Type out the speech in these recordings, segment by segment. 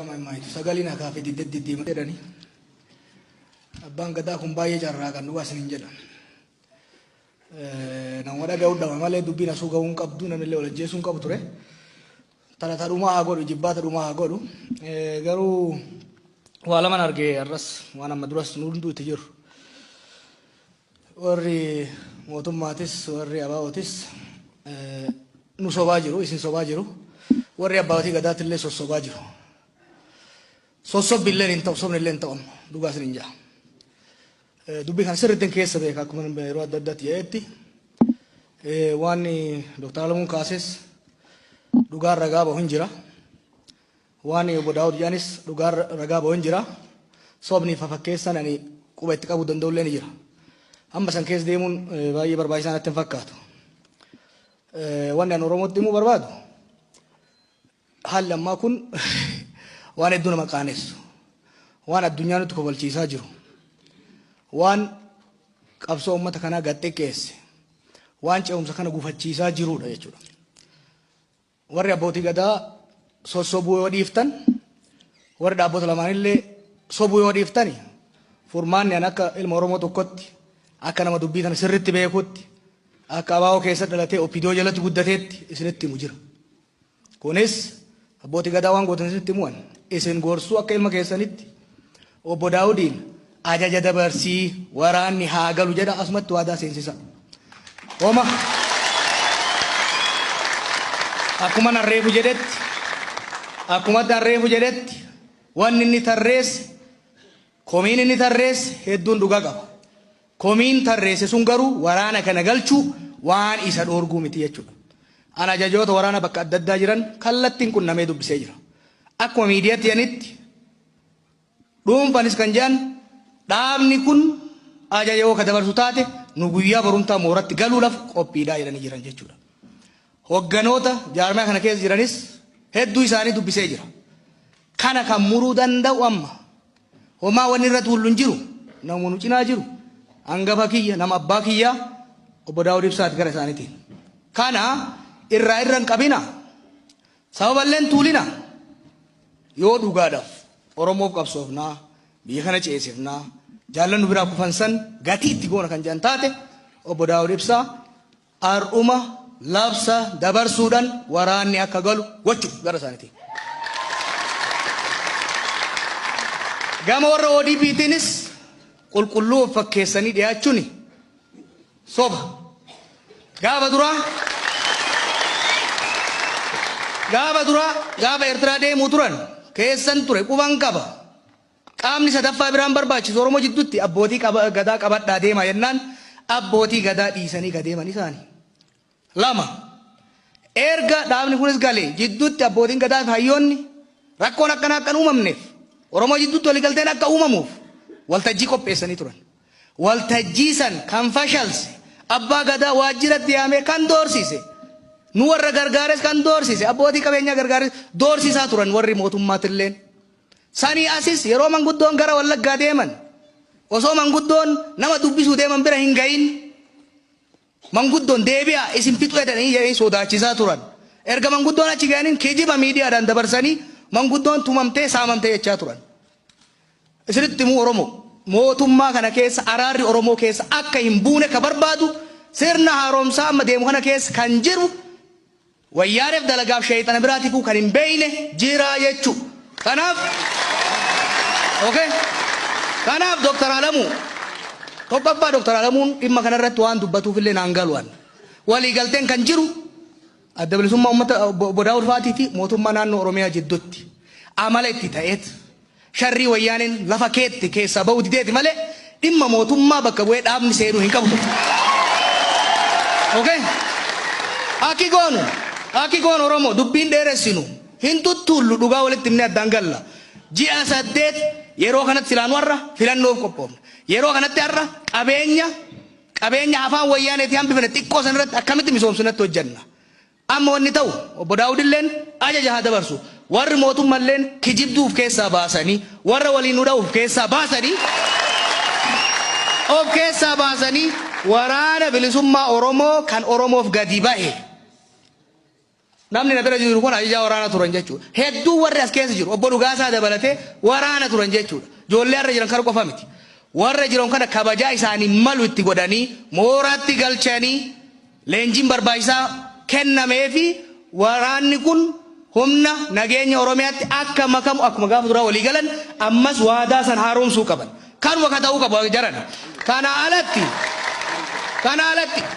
Sagalina kafe di madani. Abbaan gadaa kun baay'ee carraa kan dhugaa isin jedhan. Namoota ga'uudha malee dubbiin asuu ga'uun qabdu namillee wal ajjeesuun qabu ture. Talataa dhumaa haa godhu jibbaata dhumaa haa godhu. Garuu waa laman argee arras waan amma duras nu hunduu itti jiru. Warri mootummaatis warri abaa'ootis nu sobaa jiru isin sobaa jiru. Warri abbaatii gadaatillee sossobaa jiru. Sossobbi illee hin ta'u sobni illee hin ta'u dhugaa isin hin jaa. Dubbii kan sirriitti keessa beekaa akkuma yeroo adda addaatti jedhetti waan Dr. Alamuun kaases dhugaan ragaa bahu hin jira. Waan obbo Daawud Jaanis dhugaan ragaa bahu hin jira. Sobni fafakkeessan ani quba itti qabuu danda'u illee ni jira. Amma san keessa deemuun baay'ee barbaachisaa natti hin fakkaatu. Wanni ani Oromootti himuu barbaadu haalli ammaa kun waan hedduu nama qaanessu waan addunyaa nutti kobolchiisaa jiru waan qabsoo uummata kanaa gaxxiqqeesse waan ce'umsa kana gufachiisaa jirudha jechuudha. Warri abbootii gadaa sossobuu yoo dhiiftan warri dhaabbota lamaanillee sobuu yoo dhiiftani furmaanni an akka ilma Oromoo tokkotti akka nama dubbii tana sirriitti beekutti akka abaa'oo keessa dhalatee oppidoo jalatti guddateetti isinitti himu jira. Kunis abbootii gadaa waan gootan isinitti himuwan isin gorsuu akka ilma keessanitti obbo Daawudiin ajaja dabarsii waraanni haa galu jedha asumatti waadaa seensisa. Hooma akkuma narreefu jedhetti wanni inni tarreesse komiin inni tarreesse hedduun dhugaa qaba. Komiin tarreesse sun garuu waraana kana galchuu waan isa dhoorguu miti jechuudha. Ana ajajoota waraana bakka adda addaa jiran kallattiin qunnamee dubbisee jira. Akkuma miidiyaatti yanitti dhuunfanis kan jedhan dhaabni kun ajaja yoo ka dabarsu taate nu guyyaa barumtaa mooratti galuudhaaf qophiidhaa jedhanii jiran jechuudha. Hogganoota jaarmaa kana keessa jiranis hedduu isaanii dubbisee jira. Kana kan muruu danda'u amma homaa wanni irratti hullu hin jiru namoonni cinaa jiru hangafa kiyya nama abbaa kiyyaa obbo Daawud Ibsaati gara isaaniitiin. Kana irraa irra hin qabina sababallee hin tuulina yoo dhugaadhaaf Oromoof qabsoofnaa biyya kana ceesifnaa jaallan nu biraa kufan san gatii itti goona kan jedhan taate obbo Daawud Ibsaa har'uma labsa dabarsuudhaan waraanni akka galu gochuu gara isaaniitiin. Gama warra ODP'tiinis qulqulluu of fakkeessanii dhiyaachuun soba. Gaafa duraa gaafa Eertiraa deemuu turan keessan ture quban qaba. Qaamni sadaffaa biraan barbaachisu Oromoo jidduutti abbootii gadaa qabadhaa deemaa jennaan abbootii gadaa dhiisanii gadeeman isaanii. Lama erga dhaabni kunis galee jidduutti abbootiin gadaa fi hayyoonni rakkoon akkanaa akka hin uumamneef Oromoo jidduutti waliigalteen akka uumamuuf waltajjii qopheessanii turan. Waltajjii san kan fashalse abbaa gadaa waajjiratti yaamee kan doorsise nu warra gargaares kan doorsise abbootii qabeenyaa gargaares doorsisaa turan warri mootummaatilleen. Sanii asis yeroo manguddoon gara Wallaggaa deeman osoo manguddoon nama dubbisuu deeman bira hin gahin manguddoon deebi'a isin fixuu jedhanii jedhanii sodaachisaa turan. Erga manguddoon achi ga'aniin kijiba miidiyaadhaan dabarsanii manguddoon tumamtee saamamtee jechaa turan. Isinitti himuu Oromoo mootummaa kana keessa araarri Oromoo keessa akka hin buune ka barbaadu sirna haaromsaa amma deemu kana keessa kan jiru wayyaareef dalagaaf sheeyxana biraatiifuu kan hin beeyne jira jechuudha. Kanaaf Dr. Alamuu tokkoffaa Dr. Alamuun dhimma kanarratti waan dubbatuuf illee naan galuun waliigalteen kan jiru adda bilisummaa uummata obbo Daawud Faatii fi mootummaa naannoo Oromiyaa jidduutti amala itti ta'eet sharrii wayyaaniin lafa keetti keessaa ba'uu dideeti malee dhimma mootummaa bakka bu'ee dhaabni seenuu hin qabu. Aki goonu Oromoo dubbiin dheeressinu hin tuttuullu dhugaa walitti himnee addaan galla. Ji'a 8 yeroo kanatti silaan warra filannoof qophoofna. Yeroo kanatti har'a qabeenya afaan wayyaaneetii hambifne xiqqoo san irratti akkamitti misoomsinatti hojjenna. Amma wanni ta'u obbo Daawudilleen ajaja haa dabarsu. Warri mootummalleen kijibduuf keessaa baasanii warra waliin nu dha'uuf keessaa baasanii waraana bilisummaa Oromoo kan Oromoof gadi ba'e namni na bira jiru kun ajajaa waraana turan jechuudha. Hedduu warri as keessa jiru obbo Dhugaasaa dabalatee waraana turan jechuudha. Ijoollee irra jiran kana qofa miti. Warra jiran kana kabajaa isaanii malu itti godhanii mooraatti galchanii leenjiin barbaachisaa kennameefi waraanni kun humna nageenya Oromiyaatti akka makamu akkuma gaafa duraa walii galan ammas waadaa san haaromsuu qaban. Kanuma ka ta'uu qabu jaran. Kana alatti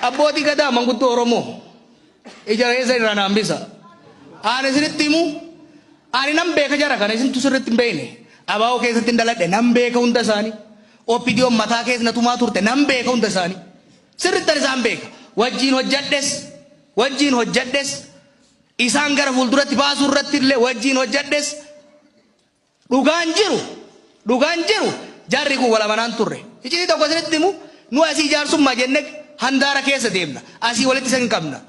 abbootii gadaa manguddoo Oromoo ijaarsa irraa naambisa. Ani isinitti himu ani nan beeka jara kana isin sirriitti hin beekne. Abaa'oo keessatti hin daladhe nan beeka hunda isaanii. Oppidiyoon mataa keessa na tumaa turte nan beeka hunda isaanii. Sirriitti isaan beeka. Wajjin hojjedhes isaan gara fuulduratti baasuu irratti illee wajjin hojjedhes dhugaan jiru jarri kun wal amanaan turre. Iccitii tokko isinitti himu nu asii jaarsummaa jenne handaara keessa deemna. Asii walitti isa hin qabna.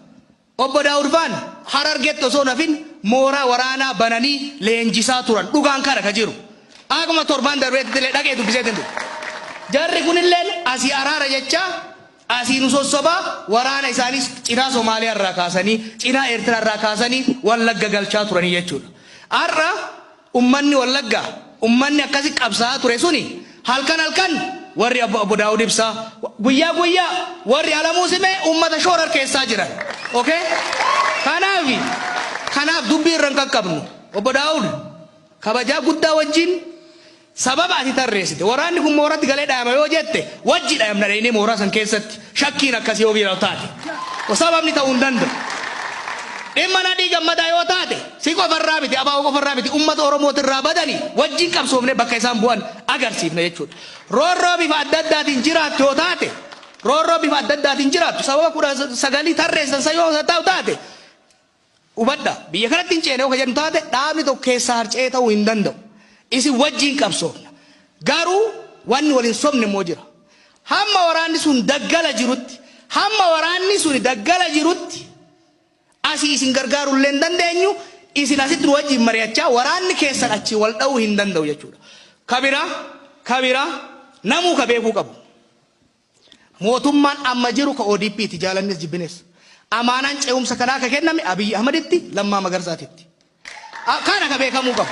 Obbo Daawud Faan Harargeetti osoo nafin mooraa waraanaa bananii leenjisaa turan. Dhugaan kana ka jiru. Akkuma torbaan darbeetti illee dhaqee dubbisee tindu. Jarri kunillee asii araara jechaa asii nu sossobaa waraana isaanis cinaa Somaaliyaa irraa kaasanii cinaa Eertiraa irraa kaasanii Wallagga galchaa turanii jechuudha. Har'a ummanni Wallaggaa ummanni akkasi qabsaa ture suni halkan warri Obbo Daawud Ibsaa guyyaa warri Alamuu Simee ummata shoorar keessaa jiran. Okay? Kanaaf dubbii irra hin qaqqabnu. Obbo Daawud kabajaa guddaa wajjin sababa ati tarreessite waraanni kun mooratti galee dhaama yoo jette wajji dhaamna dheenee mooraa san keessatti shakkiin akkasii yoo biiraw taate sababni ta'uu hin danda'u. Dhimma nadhii gammadaa yoo taate si qofarraa miti abaa'oo qofarraa miti ummata Oromootirraa badanii wajjin qabsoofne bakka isaan bu'an agarsiifna jechuudha. Roorroo bifa adda addaatiin jiraattu yoo taate sababa 19 tarreessan yoo ta'u taate hubadha biyya kanatti hin ceene yoo jennu taate dhaabni tokko keessaa harcee ta'uu hin danda'u. Isin wajjin qabsoofna. Garuu wanni waliin sobne immoo jira. Hamma waraanni sun daggala jirutti asii isin gargaarullee hin dandeenyu isin asitti nu wajjin mari'achaa waraanni keessan achi wal dha'uu hin danda'u jechuudha. Kabira namuu ka beekuu qabu. Mootummaan amma jiru ka ODP'ti jaalannis jibbines. Amaanaan ce'umsa kanaa ka kenname Abiyyi Ahmaditti Lammaa Magarsaatitti. Kana ka beekamuu qabu.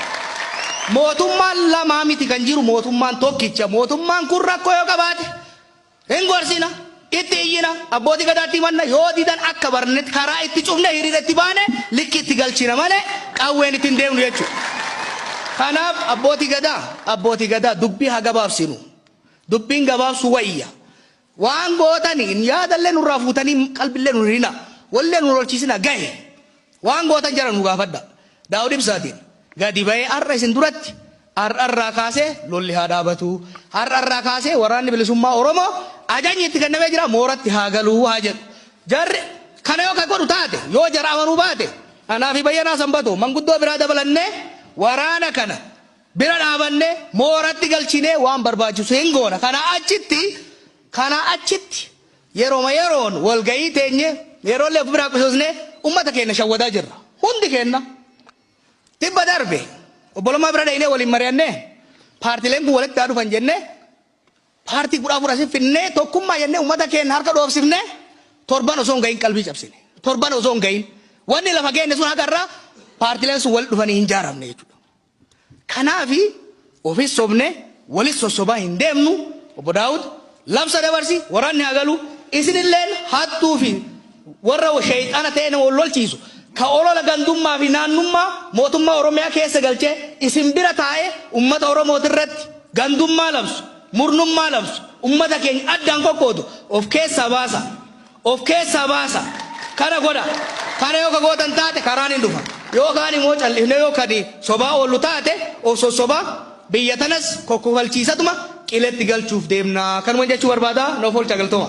Mootummaan lamaa miti kan jiru mootummaan tokkicha. Mootummaan kun rakkoo yoo qabaate hin gorsina itti iyyina abbootii gadaatti manna yoo didan akka barnetti karaa itti cufne hiriira itti baane likki itti galchina malee qawween itti hin deemnu jechuudha. Kanaaf abbootii gadaa dubbii haa gabaabsinu. Dubbiin gabaabsu wayya. Waan gootanii yaadallee nurraa fuutanii qalbillee nu hirina wallee nu lolchiisina gahe waan gootan jara nu gaafadha. Daawud Ibsaatiin gadi bahee har'a isin duratti har'arraa kaasee lolli haa dhaabatu har'arraa kaasee waraanni bilisummaa Oromoo ajajni itti kennamee jira mooratti haa galuu haa jedhu. Jarri kana yoo ka godhu taate yoo jara amanuu baate anaafi bayyanaa sanbatoo manguddoo biraa dabalannee waraana kana bira dhaabannee mooratti galchinee waan barbaachisu hin goona. Kana achitti yeroon walgayii teenye yeroollee of biraa qisosnee ummata keenya shawwadaa jirra. Hundi keenya tibba darbe obbolummaa bira dhaqnee waliin mari'annee paartileen kun walitti dhufan jennee paartii 14 finnee tokkummaa jennee ummata keenya harka dhoofsifnee torban osoo hin gahin qalbii cabsine. Torban osoo hin gahin wanni lafa geenne sun hagarraa paartileen sun wal dhufanii hin jaaramne jechuudha. Kanaafi ofis sobne walis sossobaa hin deemnu. Obbo Daawud labsa dabarsi waraanni haa galu isinilleen hattuu fi warra shayxaana ta'e nama lolchiisu ka olola gandummaa fi naannummaa mootummaa Oromiyaa keessa galchee isin bira taa'ee ummata Oromootirratti gandummaa labsu murnummaa labsu ummata keenya addaan qoqqoodu of keessaa baasa kana godha. Kana yoo ka gootan taate karaan hin dhufa yoo kaan immoo callifne yoo kadi sobaa oollu taate of sossobaa biyya tanas kokkofalchiisatuma qiletti galchuuf deemna. Kanuma jechuu barbaada. Noof oolcha galtooma.